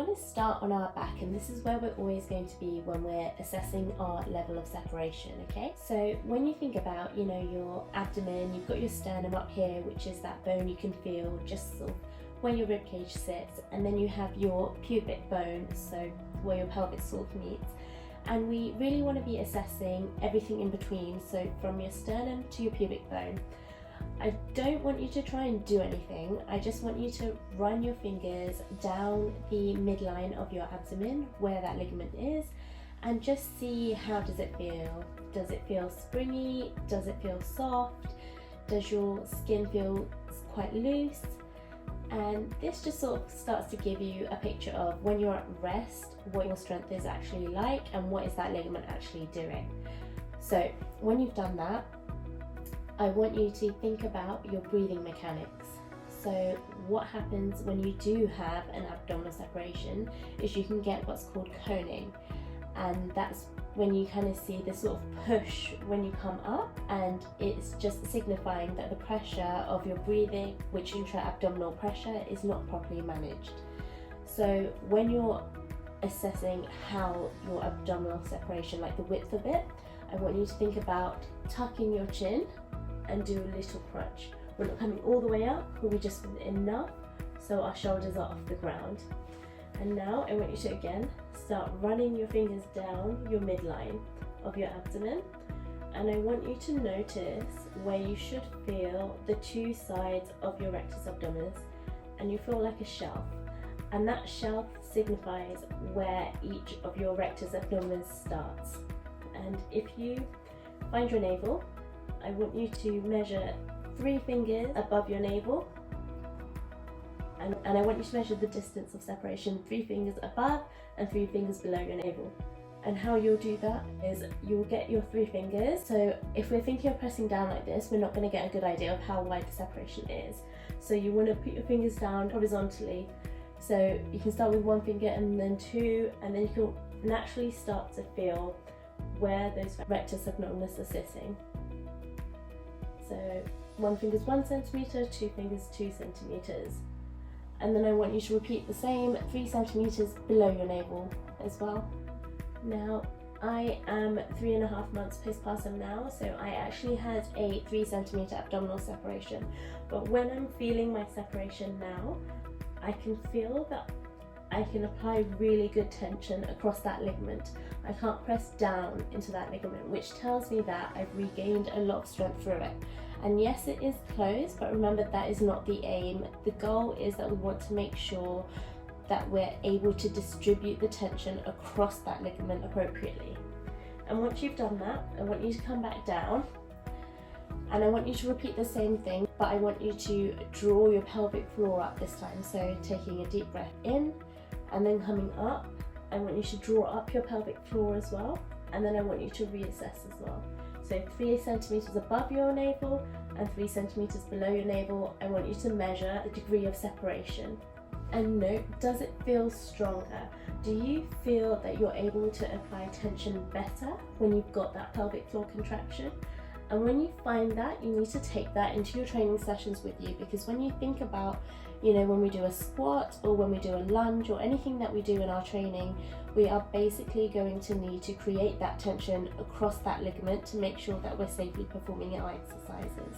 want to start on our back, and this is where we're always going to be when we're assessing our level of separation, okay? So when you think about, your abdomen, you've got your sternum up here, which is that bone you can feel just sort of where your ribcage sits, and then you have your pubic bone, so where your pelvic sort of meets. And we really want to be assessing everything in between, so from your sternum to your pubic bone. I don't want you to try and do anything. I just want you to run your fingers down the midline of your abdomen where that ligament is, and just see, how does it feel? Does it feel springy? Does it feel soft? Does your skin feel quite loose? And this just sort of starts to give you a picture of, when you're at rest, what your strength is actually like and what is that ligament actually doing. So when you've done that, I want you to think about your breathing mechanics. So what happens when you do have an abdominal separation is you can get what's called coning, and that's when you kind of see this sort of push when you come up, and it's just signifying that the pressure of your breathing, which intra-abdominal pressure, is not properly managed. So when you're assessing how your abdominal separation, like the width of it, I want you to think about tucking your chin and do a little crunch. We're not coming all the way up, but we just want enough so our shoulders are off the ground. And now I want you to again start running your fingers down your midline of your abdomen, and I want you to notice where you should feel the two sides of your rectus abdominis, and you feel like a shelf, and that shelf signifies where each of your rectus abdominis starts. And if you find your navel, I want you to measure 3 fingers above your navel, and I want you to measure the distance of separation, 3 fingers above and 3 fingers below your navel. And how you'll do that is you'll get your 3 fingers. So if we're thinking of pressing down like this, we're not going to get a good idea of how wide the separation is. So you want to put your fingers down horizontally. So you can start with 1 finger and then 2, and then you can naturally start to feel where those rectus abdominis are sitting. So 1 finger is 1 centimeter, 2 fingers 2 centimeters. And then I want you to repeat the same 3 centimeters below your navel as well. Now, I am 3.5 months postpartum now, so I actually had a 3 centimeter abdominal separation. But when I'm feeling my separation now, I can feel that I can apply really good tension across that ligament. I can't press down into that ligament, which tells me that I've regained a lot of strength through it. And yes, it is closed, but remember, that is not the aim. The goal is that we want to make sure that we're able to distribute the tension across that ligament appropriately. And once you've done that, I want you to come back down, and I want you to repeat the same thing, but I want you to draw your pelvic floor up this time. So taking a deep breath in and then coming up, I want you to draw up your pelvic floor as well, and then I want you to reassess as well. So 3 centimeters above your navel and 3 centimeters below your navel, I want you to measure the degree of separation. And note, does it feel stronger? Do you feel that you're able to apply tension better when you've got that pelvic floor contraction? And when you find that, you need to take that into your training sessions with you, because when you think about, when we do a squat or when we do a lunge or anything that we do in our training, we are basically going to need to create that tension across that ligament to make sure that we're safely performing our exercises.